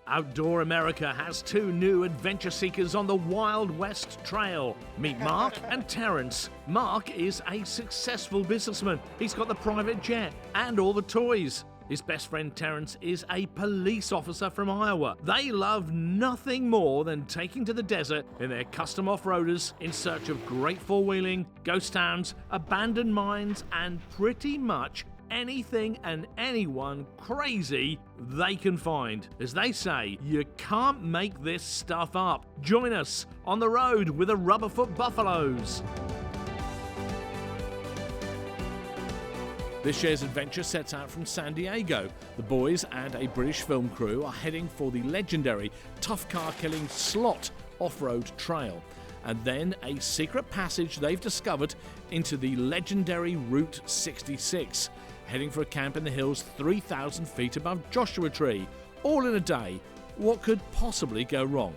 Outdoor America has two new adventure seekers on the Wild West Trail. Meet Mark and Terrence. Mark is a successful businessman. He's got the private jet and all the toys. His best friend Terrence is a police officer from Iowa. They love nothing more than taking to the desert in their custom off-roaders in search of great four-wheeling, ghost towns, abandoned mines, and pretty much anything and anyone crazy they can find. As they say, you can't make this stuff up. Join us on the road with the Rubberfoot Buffaloes. This year's adventure sets out from San Diego. The boys and a British film crew are heading for the legendary tough car killing Slot off-road trail, and then a secret passage they've discovered into the legendary Route 66, heading for a camp in the hills 3,000 feet above Joshua Tree. All in a day. What could possibly go wrong?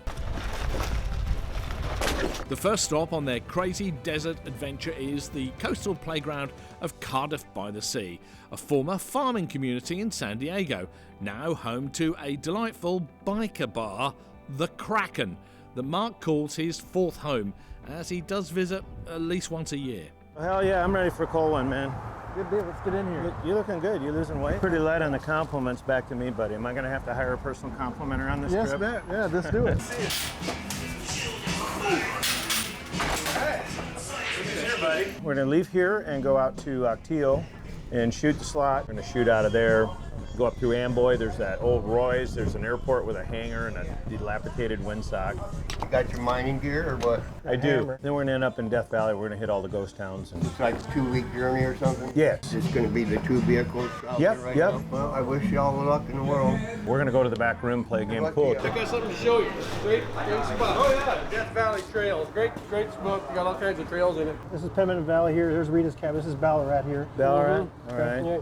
The first stop on their crazy desert adventure is the coastal playground of Cardiff by the Sea, a former farming community in San Diego, now home to a delightful biker bar, The Kraken, that Mark calls his fourth home, as he does visit at least once a year. Hell yeah, I'm ready for a cold one, man. Good deal, let's get in here. You're looking good. You losing weight? Pretty light on the compliments back to me, buddy. Am I going to have to hire a personal complimenter on this trip? Yes, yeah, let's do it. We're going to leave here and go out to Teal and shoot the slot. We're going to shoot out of there, go up through Amboy. There's that old Roy's. There's an airport with a hangar and a dilapidated windsock. You got your mining gear or what? I do. Then we're going to end up in Death Valley. We're going to hit all the ghost towns. And... It's like a 2-week journey or something? Yes. It's going to be the 2 vehicles out there right now? Well, I wish you all the luck in the world. We're going to go to the back room, play a game of pool. I got something to show you. Great spot. Oh yeah, Death Valley Trails. Great spot. You got all kinds of trails in it. This is Pemmon Valley here. There's Rita's cabin. This is Ballarat here. Ballarat? All right. Yeah.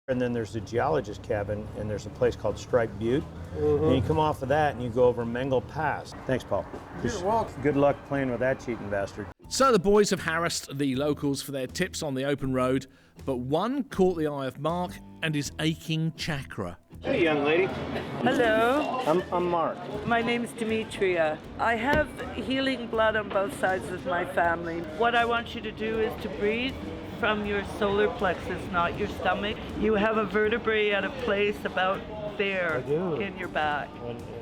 And then there's the geologist cabin, and there's a place called Stripe Butte. And you come off of that and you go over Mengel Pass. Thanks, Paul. Good luck playing with that cheating bastard. So the boys have harassed the locals for their tips on the open road, but one caught the eye of Mark and his aching chakra. Hey, young lady. Hello, I'm Mark. my name is Demetria. I have healing blood on both sides of my family. What I want you to do is to breathe from your solar plexus, not your stomach. You have a vertebrae at a place about there in your back.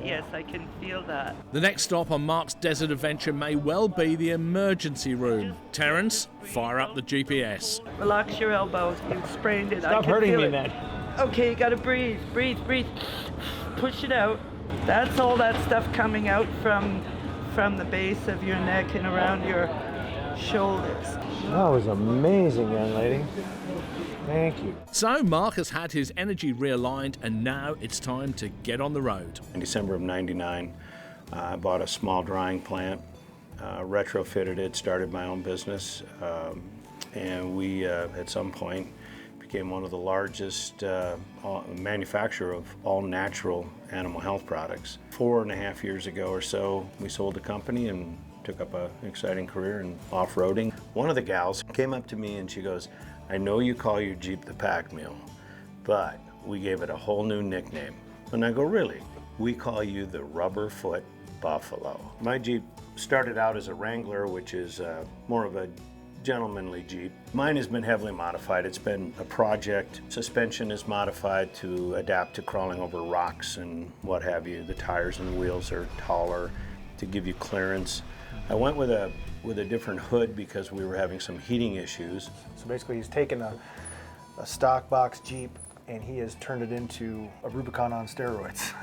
Yes, I can feel that. The next stop on Mark's desert adventure may well be the emergency room. Terrence, fire up the GPS. Relax your elbows. You sprained it. Stop I can hurting feel me, it. man. Okay, you gotta breathe. Breathe. Push it out. That's all that stuff coming out from the base of your neck and around your shoulders. That was amazing, young lady. Thank you. So Mark has had his energy realigned, and now it's time to get on the road. In December of '99, I bought a small drying plant, retrofitted it, started my own business, and we, at some point, became one of the largest manufacturer of all-natural animal health products. 4.5 years ago or so, we sold the company and took up an exciting career in off-roading. One of the gals came up to me and she goes, I know you call your Jeep the Pack Mule, but we gave it a whole new nickname. And I go, really? We call you the Rubberfoot Buffalo. My Jeep started out as a Wrangler, which is more of a gentlemanly Jeep. Mine has been heavily modified. It's been a project. Suspension is modified to adapt to crawling over rocks and what have you. The tires and wheels are taller to give you clearance. I went with a different hood because we were having some heating issues. So basically he's taken a stock box Jeep and he has turned it into a Rubicon on steroids.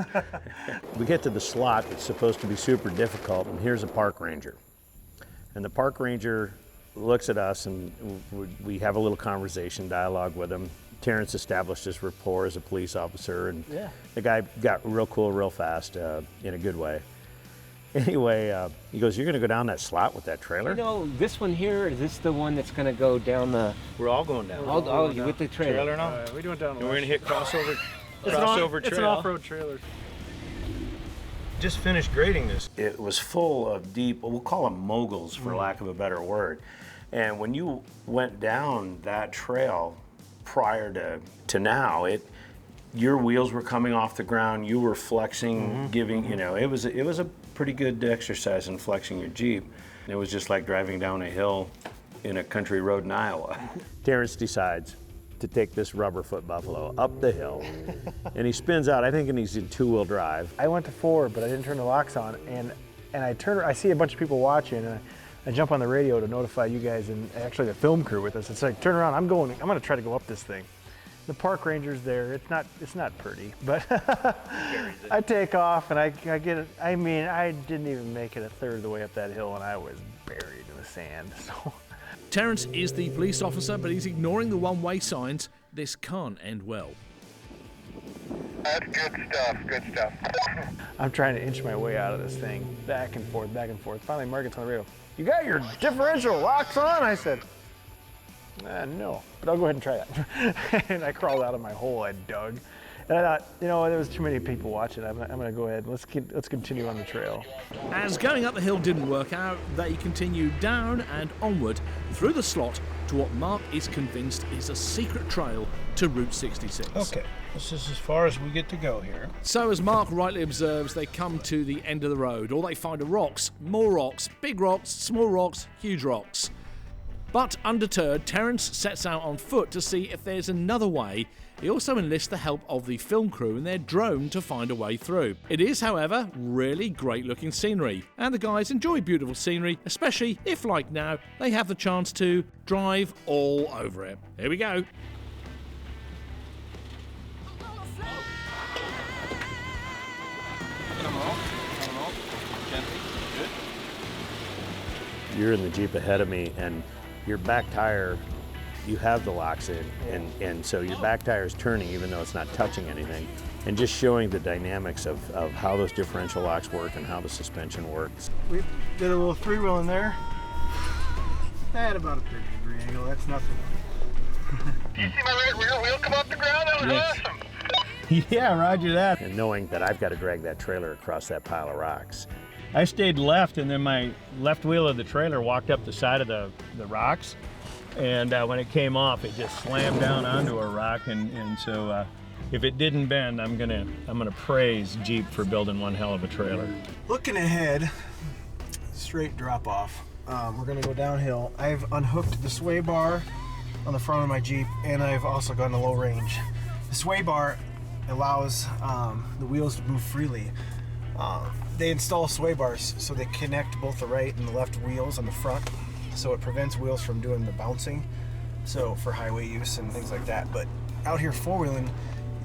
We get to the slot that's supposed to be super difficult, and here's a park ranger. And the park ranger looks at us and we have a little conversation, dialogue with him. Terrence established his rapport as a police officer, and the guy got real cool real fast in a good way. Anyway, he goes, you're going to go down that slot with that trailer? You know, this one here, is this the one that's going to go down the... We're all going down. With the trailer. No? We doing down the And we're going to hit crossover trail. It's an off-road trailer. Just finished grading this. It was full of deep, we'll call them moguls for lack of a better word. And when you went down that trail prior to now, your wheels were coming off the ground, you were flexing, giving, you know, it was a pretty good exercise in flexing your Jeep. It was just like driving down a hill in a country road in Iowa. Terrence decides to take this rubber foot buffalo up the hill, and he spins out. I think he's in two-wheel drive. I went to 4, but I didn't turn the locks on, and I see a bunch of people watching, and I jump on the radio to notify you guys and actually the film crew with us. It's like, turn around, I'm gonna try to go up this thing. The park ranger's there. It's not pretty, but I take off and I get it. I mean, I didn't even make it a third of the way up that hill, and I was buried in the sand. So. Terrence is the police officer, but he's ignoring the one-way signs. This can't end well. That's good stuff, good stuff. I'm trying to inch my way out of this thing, back and forth, back and forth. Finally, Mark gets on the radio. You got your differential locks on? I said, no, but I'll go ahead and try that. And I crawled out of my hole I dug. And I thought, you know, there was too many people watching. I'm gonna go ahead. Let's continue on the trail. As going up the hill didn't work out, they continued down and onward through the slot to what Mark is convinced is a secret trail to Route 66. Okay, this is as far as we get to go here. So as Mark rightly observes, they come to the end of the road. All they find are rocks, more rocks, big rocks, small rocks, huge rocks. But undeterred, Terrence sets out on foot to see if there's another way. He also enlists the help of the film crew and their drone to find a way through. It is, however, really great looking scenery, and the guys enjoy beautiful scenery, especially if, like now, they have the chance to drive all over it. Here we go. You're in the Jeep ahead of me, and your back tire, you have the locks in, and so your back tire is turning even though it's not touching anything, and just showing the dynamics of how those differential locks work and how the suspension works. We did a little 3-wheel in there. I had about a 30-degree angle, that's nothing. You see my rear wheel come off the ground? That was awesome. Yeah, roger that. And knowing that I've got to drag that trailer across that pile of rocks. I stayed left, and then my left wheel of the trailer walked up the side of the rocks, and when it came off, it just slammed down onto a rock, and so if it didn't bend, I'm gonna praise Jeep for building one hell of a trailer. Looking ahead, straight drop off. We're gonna go downhill. I've unhooked the sway bar on the front of my Jeep, and I've also gone to low range. The sway bar allows the wheels to move freely. They install sway bars so they connect both the right and the left wheels on the front, so it prevents wheels from doing the bouncing, so for highway use and things like that. But out here four-wheeling,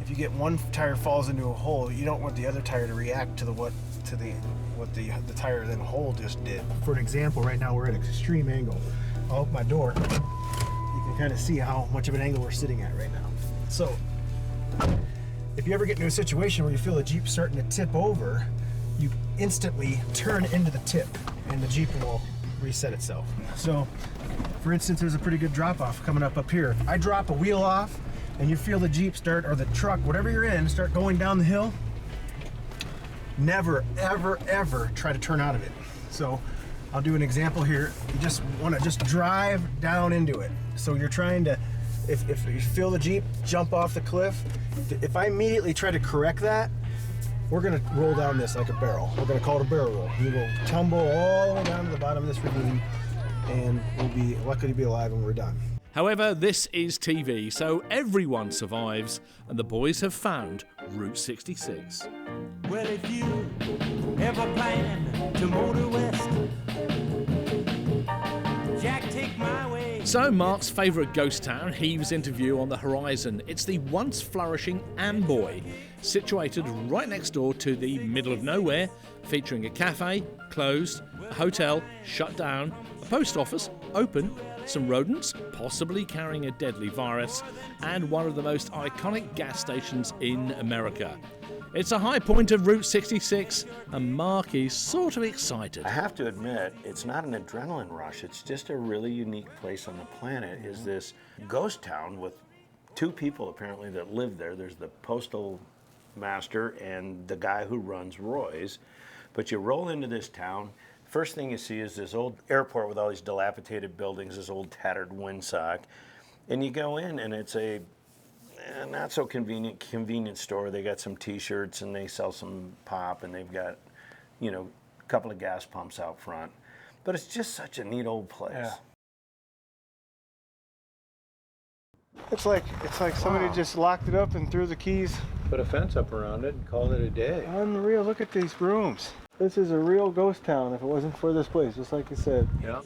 if you get one tire falls into a hole, you don't want the other tire to react to what the tire then hole just did. For an example, right now we're at an extreme angle. I'll open my door. You can kind of see how much of an angle we're sitting at right now. So if you ever get into a situation where you feel the Jeep starting to tip over, you instantly turn into the tip and the Jeep will reset itself. So, for instance, there's a pretty good drop off coming up here. I drop a wheel off and you feel the Jeep start, or the truck, whatever you're in, start going down the hill. Never, ever, ever try to turn out of it. So, I'll do an example here. You just want to just drive down into it. So you're trying to, if you feel the Jeep jump off the cliff, if I immediately try to correct that, we're gonna roll down this like a barrel. We're gonna call it a barrel roll. You will tumble all the way down to the bottom of this ravine, and we'll be lucky to be alive when we're done. However, this is TV, so everyone survives, and the boys have found Route 66. Well, if you ever plan to motor west, Jack, take my way. So Mark's favourite ghost town heaves into view on the horizon. It's the once flourishing Amboy, situated right next door to the middle of nowhere, featuring a cafe, closed, a hotel, shut down, a post office, open, some rodents, possibly carrying a deadly virus, and one of the most iconic gas stations in America. It's a high point of Route 66, and Mark is sort of excited. I have to admit, it's not an adrenaline rush. It's just a really unique place on the planet. Is this ghost town with two people apparently that live there. There's the postal master and the guy who runs Roy's. But you roll into this town, first thing you see is this old airport with all these dilapidated buildings, this old tattered windsock. And you go in and it's a not so convenient store. They got some T-shirts and they sell some pop, and they've got, you know, a couple of gas pumps out front. But it's just such a neat old place. Yeah. It's like somebody just locked it up and threw the keys. Put a fence up around it and called it a day. Unreal. Look at these rooms. This is a real ghost town if it wasn't for this place, just like you said. Yeah.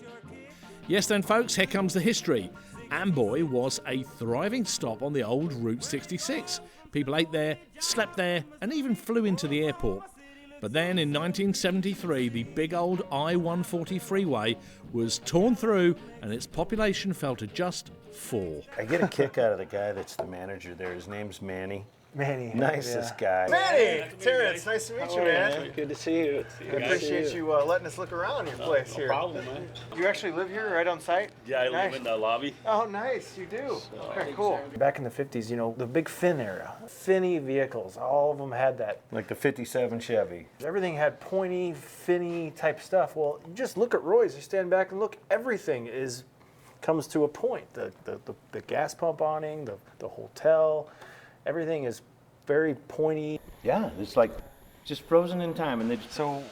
Yes then folks, here comes the history. Amboy was a thriving stop on the old Route 66. People ate there, slept there, and even flew into the airport. But then in 1973, the big old I-140 freeway was torn through and its population fell to just 4. I get a kick out of the guy that's the manager there. His name's Manny. Manny. Nicest guy. Manny! Terrence, nice to meet you, man. Good to see you. I appreciate you letting us look around your place here. No problem, man. You actually live here right on site? Yeah, I live in the lobby. Oh, nice. You do. Okay, cool. Back in the 50s, you know, the big Finn era. Finny vehicles. All of them had that. Like the 57 Chevy. Everything had pointy, finny type stuff. Well, you just look at Roy's. You stand back and look. Everything comes to a point. The gas pump awning, the hotel. Everything is very pointy. Yeah, it's like just frozen in time. And so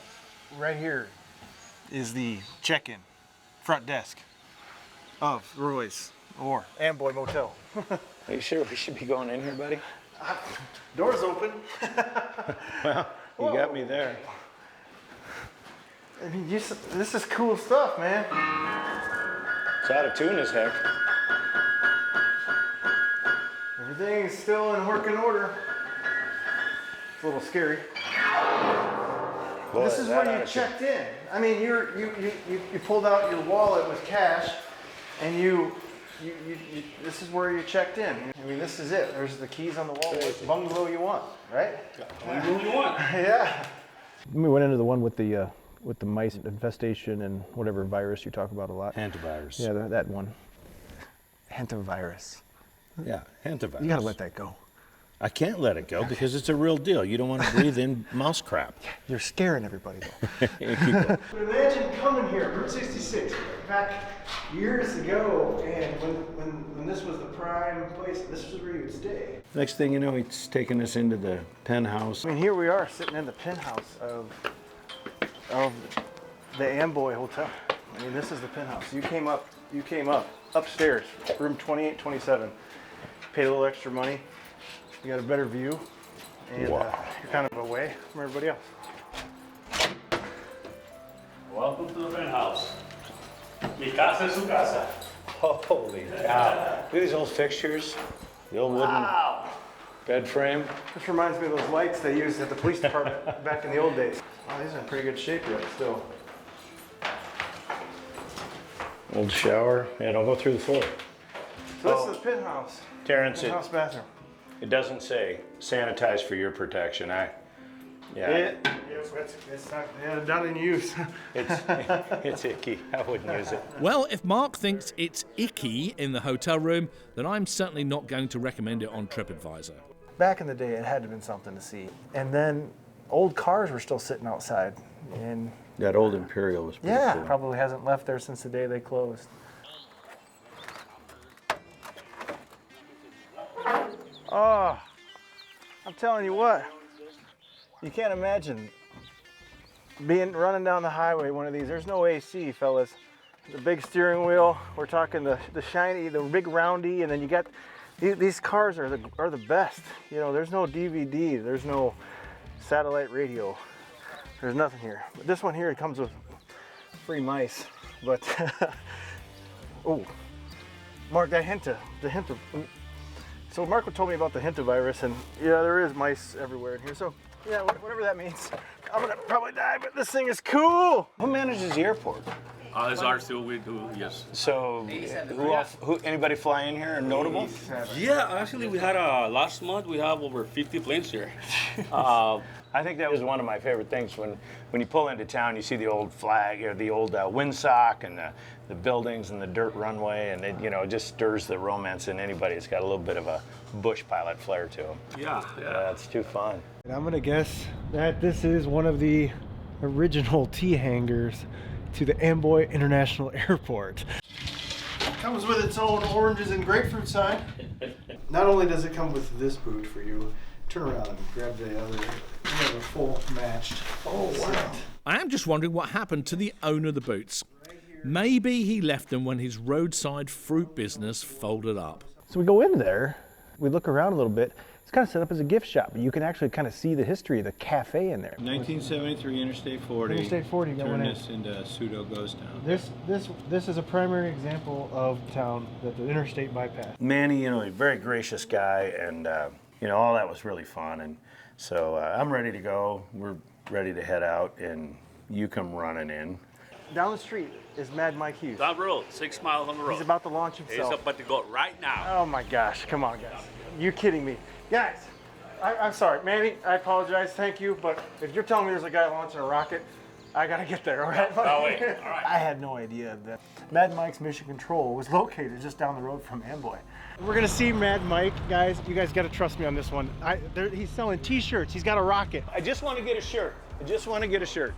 right here is the check-in front desk of Roy's or Amboy Motel. Are you sure we should be going in here, buddy? Door's open. Well, you got me there. I mean, this is cool stuff, man. It's out of tune as heck. Everything is still in working order. It's a little scary. Boy, this is where you checked in. I mean, you pulled out your wallet with cash, and this is where you checked in. I mean, this is it. There's the keys on the wall. What bungalow you want, right? Bungalow you want. Yeah. We went into the one with the mice infestation and whatever virus you talk about a lot. Hantavirus. Yeah, that one. Hantavirus. Yeah, hantavirus. You gotta let that go. I can't let it go because it's a real deal. You don't want to breathe in mouse crap. You're scaring everybody though. Keep going. But imagine coming here, Route 66, back years ago, and when this was the prime place, this was where you would stay. Next thing you know, he's taking us into the penthouse. I mean, here we are sitting in the penthouse of the Amboy Hotel. I mean, this is the penthouse. You came up upstairs, room 2827. Paid a little extra money. You got a better view, and you're kind of away from everybody else. Welcome to the penthouse. Mi casa es su casa. Holy cow. Look at these old fixtures. The old wooden bed frame. This reminds me of those lights they used at the police department back in the old days. Oh, these are in pretty good shape yet still. Old shower. Yeah, don't go through the floor. So this is the penthouse. Terrence, Penthouse bathroom. it doesn't say sanitize for your protection. It's not in use. It's icky. I wouldn't use it. Well, if Mark thinks it's icky in the hotel room, then I'm certainly not going to recommend it on TripAdvisor. Back in the day, it had to have been something to see. And then old cars were still sitting outside. And That old Imperial was pretty cool. Probably hasn't left there since the day they closed. Oh, I'm telling you what, you can't imagine running down the highway one of these. There's no AC, fellas. The big steering wheel, we're talking the shiny, the big roundy, and then you got, these cars are the best. You know, there's no DVD, there's no satellite radio. There's nothing here. But this one here, it comes with free mice. But, oh, Mark, the hint of, so Marco told me about the hantavirus, and yeah, there is mice everywhere in here. So yeah, whatever that means. I'm gonna probably die, but this thing is cool. Who manages the airport? It's ours too, we do, yes. So, anybody fly in here notable? Yeah, actually we had, last month we have over 50 planes here. I think that was one of my favorite things when you pull into town, you see the old flag, or the old windsock and the buildings and the dirt runway, and it just stirs the romance in anybody that's got a little bit of a bush pilot flair to them. Yeah. That's too fun. And I'm gonna guess that this is one of the original T-hangars to the Amboy International Airport. Comes with its own oranges and grapefruit sign. not only does it come with this boot for you, turn around and grab the other. We have a full matched. Oh wow! I am just wondering what happened to the owner of the boots. Maybe he left them when his roadside fruit business folded up. So we go in there, we look around a little bit. It's kind of set up as a gift shop, but you can actually kind of see the history of the cafe in there. 1973 Interstate 40. Interstate 40 got one in. Turn this into Pseudo Ghost Town. This is a primary example of town that the interstate bypass. Manny, you know, a very gracious guy, and you know, all that was really fun. And so I'm ready to go. We're ready to head out, and you come running in. Down the street is Mad Mike Hughes. Down the road, 6 miles on the road. He's about to launch himself. He's about to go right now. Oh my gosh, come on guys. You're kidding me. Guys, I'm sorry, Manny, I apologize, thank you, but if you're telling me there's a guy launching a rocket, I gotta get there, all right? Oh, wait, all right. I had no idea that Mad Mike's Mission Control was located just down the road from Amboy. We're gonna see Mad Mike, guys. You guys gotta trust me on this one. He's selling t-shirts, he's got a rocket. I just want to get a shirt. I just want to get a shirt.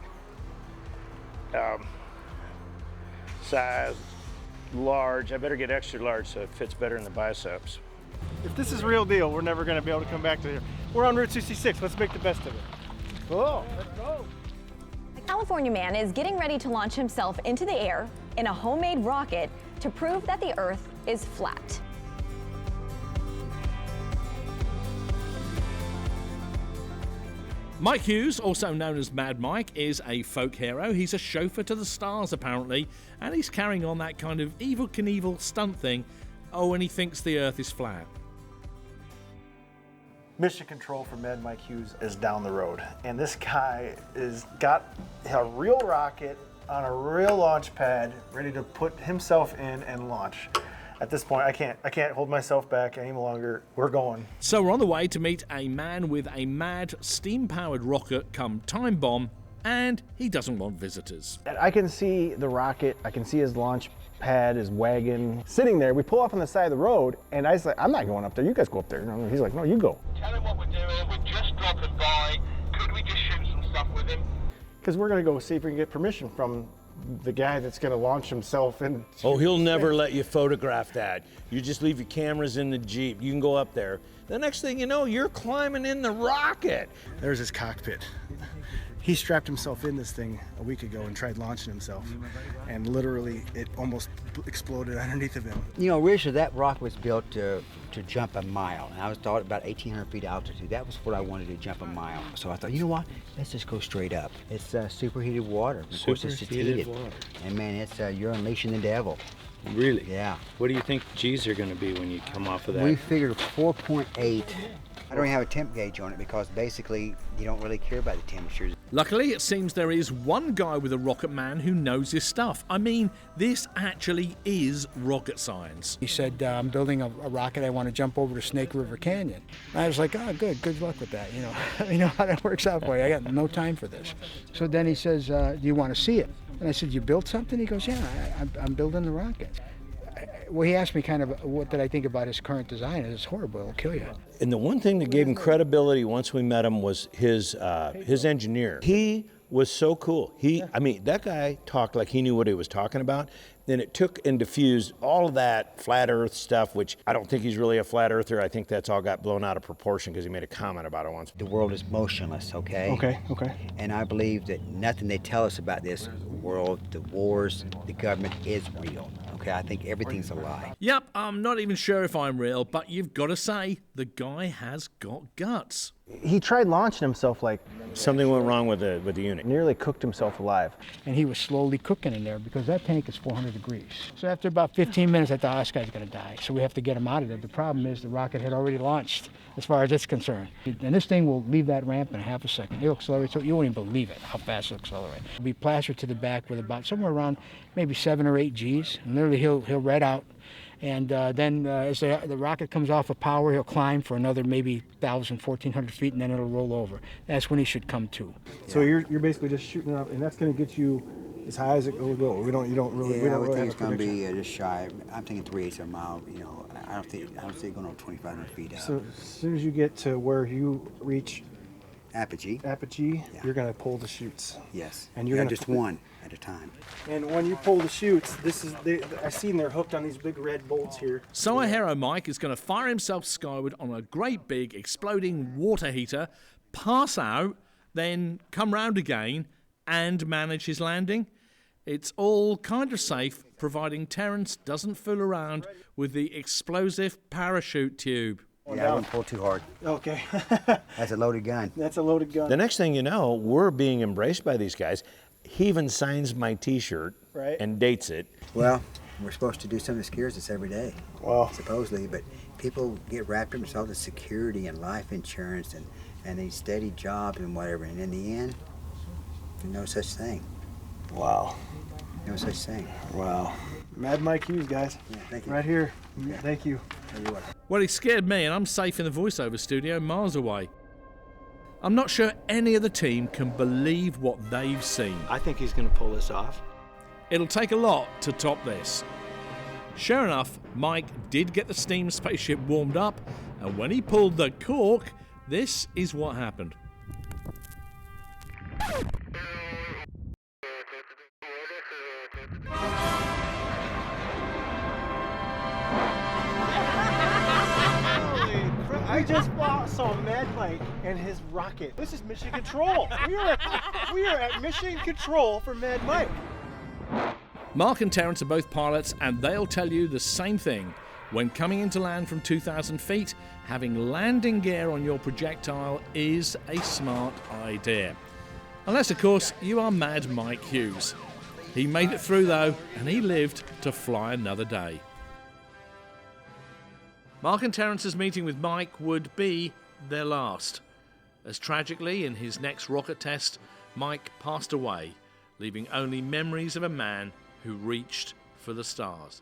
Size large. I better get extra large so it fits better in the biceps. If this is real deal, we're never gonna be able to come back to here. We're on Route 66, let's make the best of it. Oh, let's go. A California man is getting ready to launch himself into the air in a homemade rocket to prove that the Earth is flat. Mike Hughes, also known as Mad Mike, is a folk hero. He's a chauffeur to the stars, apparently, and he's carrying on that kind of Evel Knievel stunt thing. Oh, and he thinks the Earth is flat. Mission Control for Mad Mike Hughes is down the road, and this guy is got a real rocket on a real launch pad, ready to put himself in and launch. At this point, I can't hold myself back any longer. We're going. So we're on the way to meet a man with a mad steam-powered rocket come time bomb, and he doesn't want visitors. And I can see the rocket, I can see his launch pad, his wagon, sitting there. We pull off on the side of the road, and I was like, I'm not going up there, you guys go up there. He's like, no, you go. Tell him what we're doing. We're just dropping by. Could we just shoot some stuff with him? Because we're gonna go see if we can get permission from the guy that's gonna launch himself in. Oh, he'll never let you photograph that. You just leave your cameras in the Jeep. You can go up there. The next thing you know, you're climbing in the rocket. There's his cockpit. He strapped himself in this thing a week ago and tried launching himself, and literally it almost exploded underneath of him. You know, originally that rocket was built to jump a mile, and I was taught about 1,800 feet altitude. That was what I wanted to jump a mile. So I thought, you know what? Let's just go straight up. It's superheated water. Of course, it's heated water. And man, it's you're unleashing the devil. Really? Yeah. What do you think G's are going to be when you come off of that? We figured 4.8. I don't even have a temp gauge on it because basically you don't really care about the temperatures. Luckily, it seems there is one guy with a rocket man who knows his stuff. I mean, this actually is rocket science. He said, I'm building a rocket, I want to jump over to Snake River Canyon. And I was like, oh, good luck with that. You know, you know how that works out for you. I got no time for this. So then he says, do you want to see it? And I said, you built something? He goes, yeah, I'm building the rocket. Well, he asked me kind of what did I think about his current design. It's horrible, it'll kill you. And the one thing that gave him credibility once we met him was his engineer. He was so cool. I mean, that guy talked like he knew what he was talking about. Then it took and diffused all of that flat earth stuff, which I don't think he's really a flat earther. I think that's all got blown out of proportion because he made a comment about it once. The world is motionless, okay? Okay. And I believe that nothing they tell us about this world, the wars, the government is real. Okay, I think everything's a lie. Yep, I'm not even sure if I'm real, but you've got to say, the guy has got guts. He tried launching himself like... Something went wrong with the unit. Nearly cooked himself alive. And he was slowly cooking in there because that tank is 400 degrees. So after about 15 minutes, I thought, this guy's going to die. So we have to get him out of there. The problem is the rocket had already launched, as far as it's concerned. And this thing will leave that ramp in half a second. It'll accelerate, so you won't even believe it, how fast it'll accelerate. It'll be plastered to the back with about somewhere around maybe 7 or 8 Gs. And literally he'll red out. And then as the rocket comes off of power, he'll climb for another maybe 1,000, 1,400 feet, and then it'll roll over. That's when he should come to. So you're basically just shooting up, and that's going to get you as high as it will go. We don't really. Yeah, I would think it's going to be just shy. I'm thinking 3/8 of a mile. You know, I don't see it going over 2,500 feet out. So as soon as you get to where you reach Apogee. Apogee. Yeah. You're gonna pull the chutes. Yes. And you're yeah, gonna just one at a time. And when you pull the chutes, I've seen they're hooked on these big red bolts here. So our hero Mike is going to fire himself skyward on a great big exploding water heater, pass out, then come round again and manage his landing. It's all kind of safe, providing Terrence doesn't fool around with the explosive parachute tube. Yeah, I wouldn't pull too hard. Okay. That's a loaded gun. That's a loaded gun. The next thing you know, we're being embraced by these guys. He even signs my T-shirt Right. and dates it. Well, we're supposed to do some of the scares this every day. Wow. Supposedly, but people get wrapped up in all the security and life insurance and these steady jobs and whatever, and in the end, no such thing. Wow. No such thing. Wow. Mad Mike Hughes, guys. Yeah, thank you. Right here. Yeah. Thank you. Well, he scared me, and I'm safe in the voiceover studio miles away. I'm not sure any of the team can believe what they've seen. I think he's going to pull this off. It'll take a lot to top this. Sure enough, Mike did get the steam spaceship warmed up, and when he pulled the cork, this is what happened. I just saw Mad Mike and his rocket. This is Mission Control. We are at Mission Control for Mad Mike. Mark and Terrence are both pilots, and they'll tell you the same thing. When coming into land from 2,000 feet, having landing gear on your projectile is a smart idea. Unless, of course, you are Mad Mike Hughes. He made it through, though, and he lived to fly another day. Mark and Terrence's meeting with Mike would be their last, as tragically in his next rocket test, Mike passed away, leaving only memories of a man who reached for the stars.